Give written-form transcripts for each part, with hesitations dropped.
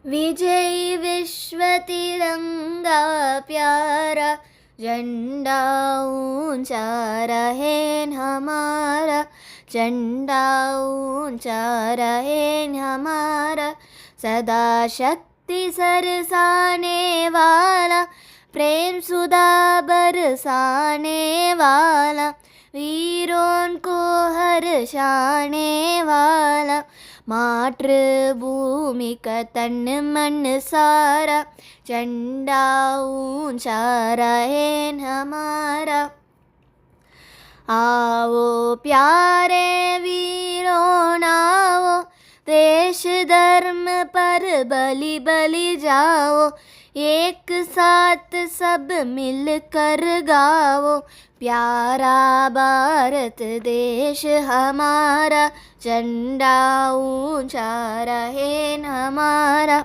विजयी विश्व तिरंगा प्यारा, झंडा ऊंचा रहे हमारा, झंडा ऊंचा रहे हमारा। सदा शक्ति सरसाने वाला, प्रेम सुधा बरसाने वाला, वीरों को हर्षाने वाला, मातृभूमि का तन मन सारा, झंडा ऊंचा रहे हमारा। आओ प्यारे वीरों आओ, देश धर्म पर बलि बलि जाओ, एक साथ सब मिलकर गाओ, प्यारा भारत देश हमारा, झंडा ऊंचा रहे हमारा।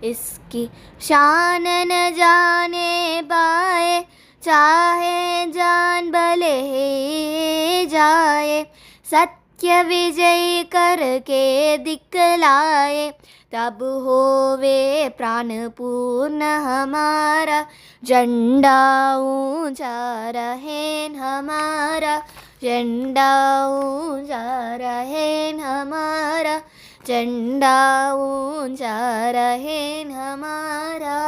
इसकी शान न जाने पाए, चाहे जान भले ही जाए, सत्य विजय करके दिखलाए, तब होवे प्राण पूर्ण हमारा, झंडा ऊंचा रहे हमारा, झंडा ऊंचा रहे हमारा, झंडा ऊंचा रहे हमारा।